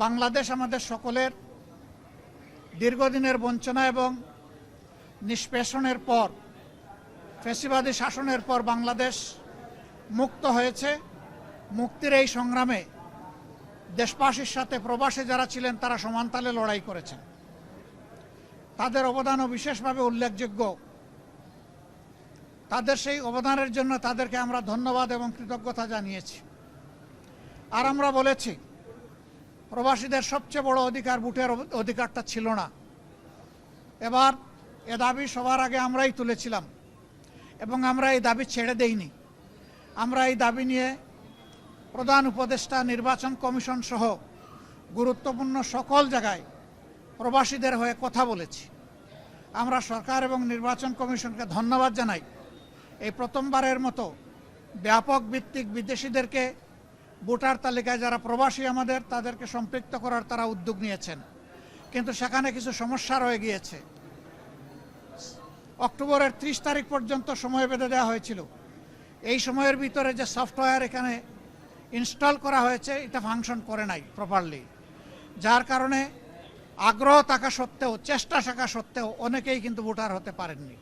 বাংলাদেশ আমাদের সকলের দীর্ঘদিনের বঞ্চনা এবং নিষ্পেষণের পর, ফ্যাসিবাদী শাসনের পর বাংলাদেশ মুক্ত হয়েছে। মুক্তির এই সংগ্রামে দেশবাসীর সাথে প্রবাসী যারা ছিলেন তারা সমানতালে লড়াই করেছেন। তাদের অবদানও বিশেষভাবে উল্লেখযোগ্য। তাদের সেই অবদানের জন্য তাদেরকে আমরা ধন্যবাদ এবং কৃতজ্ঞতা জানিয়েছি। আর আমরা বলেছি, প্রবাসীদের সবচেয়ে বড় অধিকার ভোটের অধিকারটা ছিল না। এবার এ দাবি সবার আগে আমরাই তুলেছিলাম এবং আমরা এই দাবি ছেড়ে দেইনি। আমরা এই দাবি নিয়ে প্রধান উপদেষ্টা, নির্বাচন কমিশন সহ গুরুত্বপূর্ণ সকল জায়গায় প্রবাসীদের হয়ে কথা বলেছি। আমরা সরকার এবং নির্বাচন কমিশনকে ধন্যবাদ জানাই। এই প্রথমবারের মতো ব্যাপক ভিত্তিক বিদেশিদেরকে ভোটার তালিকায় যারা প্রবাসী আমাদের, তাদেরকে সম্পৃক্ত করার তারা উদ্যোগ নিয়েছেন। কিন্তু সেখানে কিছু সমস্যা রয়ে গিয়েছে। অক্টোবরের 30 তারিখ পর্যন্ত সময় বেঁধে দেওয়া হয়েছিল। এই সময়ের ভিতরে যে সফটওয়্যার এখানে ইনস্টল করা হয়েছে এটা ফাংশন করে নাই প্রপারলি, যার কারণে আগ্রহ থাকা সত্ত্বেও, চেষ্টা থাকা সত্ত্বেও অনেকেই কিন্তু ভোটার হতে পারেননি।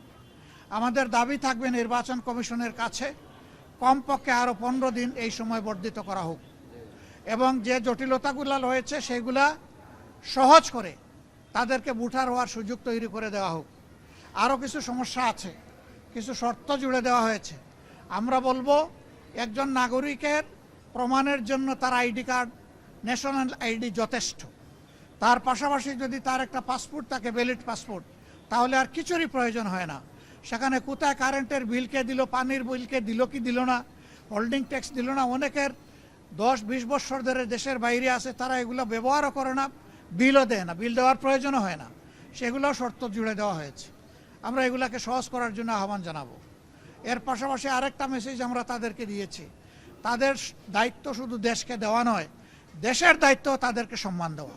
আমাদের দাবি থাকবে নির্বাচন কমিশনের কাছে কমপক্ষে আরও 15 দিন এই সময় বর্ধিত করা হোক এবং যে জটিলতাগুলো রয়েছে সেগুলা সহজ করে তাদেরকে ভোটার হওয়ার সুযোগ তৈরি করে দেওয়া হোক। আরও কিছু সমস্যা আছে, কিছু শর্ত জুড়ে দেওয়া হয়েছে। আমরা বলবো, একজন নাগরিকের প্রমাণের জন্য তার আইডি কার্ড, ন্যাশনাল আইডি যথেষ্ট। তার পাশাপাশি যদি তার একটা পাসপোর্ট থাকে, ভ্যালিড পাসপোর্ট, তাহলে আর কিছুরই প্রয়োজন হয় না। সেখানে কোথায় কারেন্টের বিলকে দিল, পানির বিলকে দিল কি দিল না, হোল্ডিং ট্যাক্স দিল না, অনেকের 10-20 বছর ধরে দেশের বাইরে আছে, তারা এগুলো ব্যবহারও করে না, বিলও দেয় না, বিল দেওয়ার প্রয়োজনও হয় না। সেগুলো শর্ত জুড়ে দেওয়া হয়েছে। আমরা এগুলাকে সহজ করার জন্য আহ্বান জানাবো। এর পাশাপাশি আরেকটা মেসেজ আমরা তাদেরকে দিয়েছি, তাদের দায়িত্ব শুধু দেশকে দেওয়া নয়, দেশের দায়িত্ব তাদেরকে সম্মান দেওয়া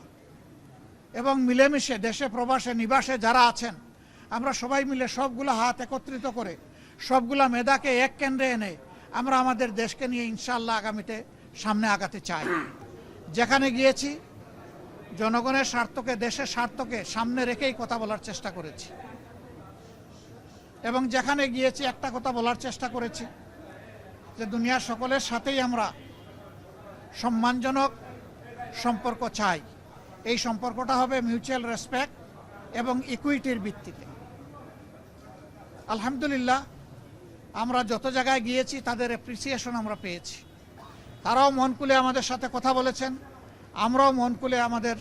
এবং মিলেমিশে দেশে প্রবাসে নিবাসে যারা আছেন, আমরা সবাই মিলে সবগুলো হাত একত্রিত করে সবগুলা মেধাকে এক কেন্দ্রে এনে আমরা আমাদের দেশকে নিয়ে ইনশাআল্লাহ আগামীতে সামনে আগাতে চাই। যেখানে গিয়েছি জনগণের স্বার্থকে, দেশের স্বার্থকে সামনে রেখেই কথা বলার চেষ্টা করেছি এবং যেখানে গিয়েছি একটা কথা বলার চেষ্টা করেছি যে দুনিয়ার সকলের সাথেই আমরা সম্মানজনক সম্পর্ক চাই। এই সম্পর্কটা হবে মিউচুয়াল রেসপেক্ট এবং ইকুইটির ভিত্তিতে। আলহামদুলিল্লাহ, আমরা যত জায়গায় গিয়েছি তাদের অ্যাপ্রিসিয়েশন আমরা পেয়েছি। তারাও মন খুলে আমাদের সাথে কথা বলেছেন, আমরাও মন খুলে আমাদের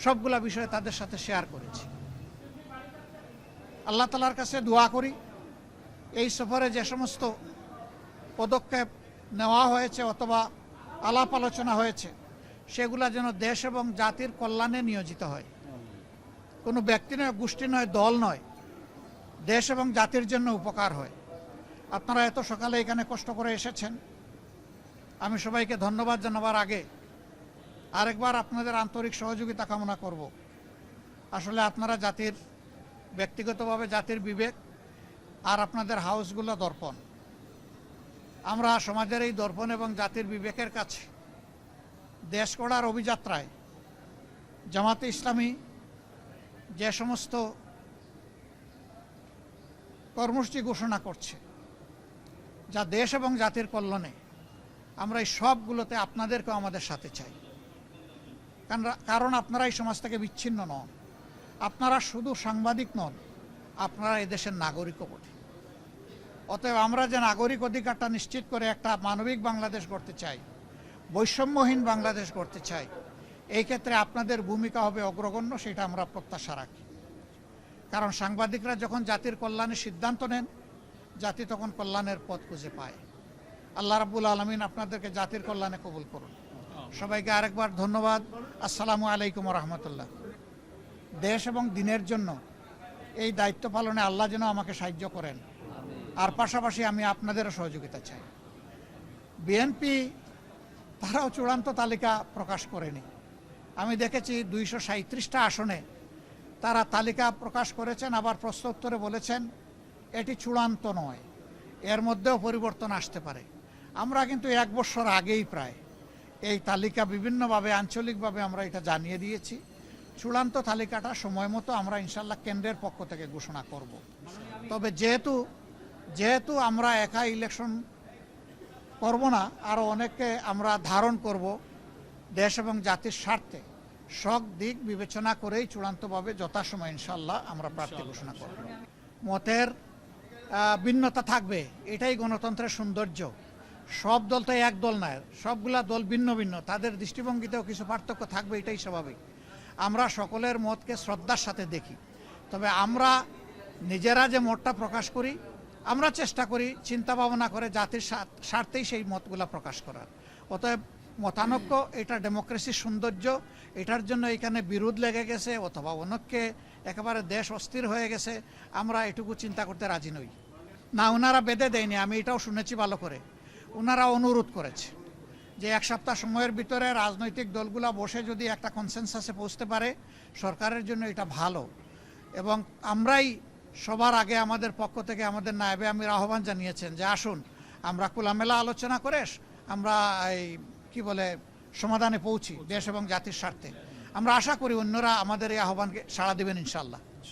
সবগুলা বিষয় তাদের সাথে শেয়ার করেছি। আল্লাহ তাআলার কাছে দোয়া করি, এই সফরে যে সমস্ত পদক্ষেপ নেওয়া হয়েছে অথবা আলাপ আলোচনা হয়েছে সেগুলা যেন দেশ এবং জাতির কল্যাণে নিয়োজিত হয়। কোনো ব্যক্তি নয়, গোষ্ঠী নয়, দল নয়, দেশ এবং জাতির জন্য উপকার হয়। আপনারা এত সকালে এখানে কষ্ট করে এসেছেন। আমি সবাইকে ধন্যবাদ জানাবার আগে আরেকবার আপনাদের আন্তরিক সহযোগিতা কামনা করব। আসলে আপনারা জাতির, ব্যক্তিগতভাবে জাতির বিবেক, আর আপনাদের হাউসগুলো দর্পণ। আমরা সমাজের এই দর্পণ এবং জাতির বিবেকের কাছে দেশ গড়ার অভিযাত্রায় জামাতে ইসলামী যে সমস্ত কর্মসূচি ঘোষণা করছে যা দেশ এবং জাতির কল্যাণে, আমরা এই সবগুলোতে আপনাদেরকেও আমাদের সাথে চাই। কারণ আপনারা এই সমাজ থেকে বিচ্ছিন্ন নন, আপনারা শুধু সাংবাদিক নন, আপনারা এই দেশের নাগরিকও বটে। অতএব আমরা যে নাগরিক অধিকারটা নিশ্চিত করে একটা মানবিক বাংলাদেশ গড়তে চাই, বৈষম্যহীন বাংলাদেশ গড়তে চাই, এই ক্ষেত্রে আপনাদের ভূমিকা হবে অগ্রগণ্য, সেটা আমরা প্রত্যাশা রাখি। কারণ সাংবাদিকরা যখন জাতির কল্যাণের সিদ্ধান্ত নেন, জাতি তখন কল্যাণের পথ খুঁজে পায়। আল্লাহ রাব্বুল আলামিন আপনাদেরকে জাতির কল্যাণে কবুল করুন। সবাইকে আরেকবার ধন্যবাদ। আসসালামু আলাইকুম ওয়া রাহমাতুল্লাহ। দেশ এবং দিনের জন্য এই দায়িত্ব পালনে আল্লাহ যেন আমাকে সাহায্য করেন, আর পাশাপাশি আমি আপনাদেরও সহযোগিতা চাই। বিএনপি তারাও চূড়ান্ত তালিকা প্রকাশ করেনি। আমি দেখেছি 237টা আসনে তারা তালিকা প্রকাশ করেছেন, আবার প্রশ্ন উত্তরে বলেছেন এটি চূড়ান্ত নয়, এর মধ্যেও পরিবর্তন আসতে পারে। আমরা কিন্তু 1 বছর আগেই প্রায় এই তালিকা বিভিন্নভাবে আঞ্চলিকভাবে আমরা এটা জানিয়ে দিয়েছি। চূড়ান্ত তালিকাটা সময় মতো আমরা ইনশাল্লাহ কেন্দ্রের পক্ষ থেকে ঘোষণা করব। তবে যেহেতু আমরা একা ইলেকশন করব না, আরও অনেককে আমরা ধারণ করব, দেশ এবং জাতির স্বার্থে সব দিক বিবেচনা করেই চূড়ান্তভাবে যথাসময় ইনশাল্লাহ আমরা প্রার্থী ঘোষণা করব। মতের ভিন্নতা থাকবে, এটাই গণতন্ত্রের সৌন্দর্য। সব দল তো এক দল নয়, সবগুলা দল ভিন্ন ভিন্ন, তাদের দৃষ্টিভঙ্গিতেও কিছু পার্থক্য থাকবে, এটাই স্বাভাবিক। আমরা সকলের মতকে শ্রদ্ধার সাথে দেখি। তবে আমরা নিজেরা যে মতটা প্রকাশ করি, আমরা চেষ্টা করি চিন্তা ভাবনা করে জাতির স্বার্থেই সেই মতগুলা প্রকাশ করার। অতএব মতানৈক্য এটা ডেমোক্রেসির সৌন্দর্য। এটার জন্য এখানে বিরোধ লেগে গেছে অথবা অনেককে একেবারে দেশ অস্থির হয়ে গেছে, আমরা এটুকু চিন্তা করতে রাজি নই। না, ওনারা বেঁধে দেয়নি, আমি এটাও শুনেছি ভালো করে। ওনারা অনুরোধ করেছে যে এক সপ্তাহ সময়ের ভিতরে রাজনৈতিক দলগুলো বসে যদি একটা কনসেনসাসে পৌঁছতে পারে সরকারের জন্য এটা ভালো। এবং আমরাই সবার আগে আমাদের পক্ষ থেকে আমাদের নায়েবে আমির আহ্বান জানিয়েছেন যে আসুন আমরা খোলামেলা আলোচনা করে আমরা এই সমাধানে পৌঁছি দেশ এবং জাতির স্বার্থে। আমরা আশা করি অন্যরা আমাদের এই আহ্বানকে সাড়া দেবেন ইনশাল্লাহ।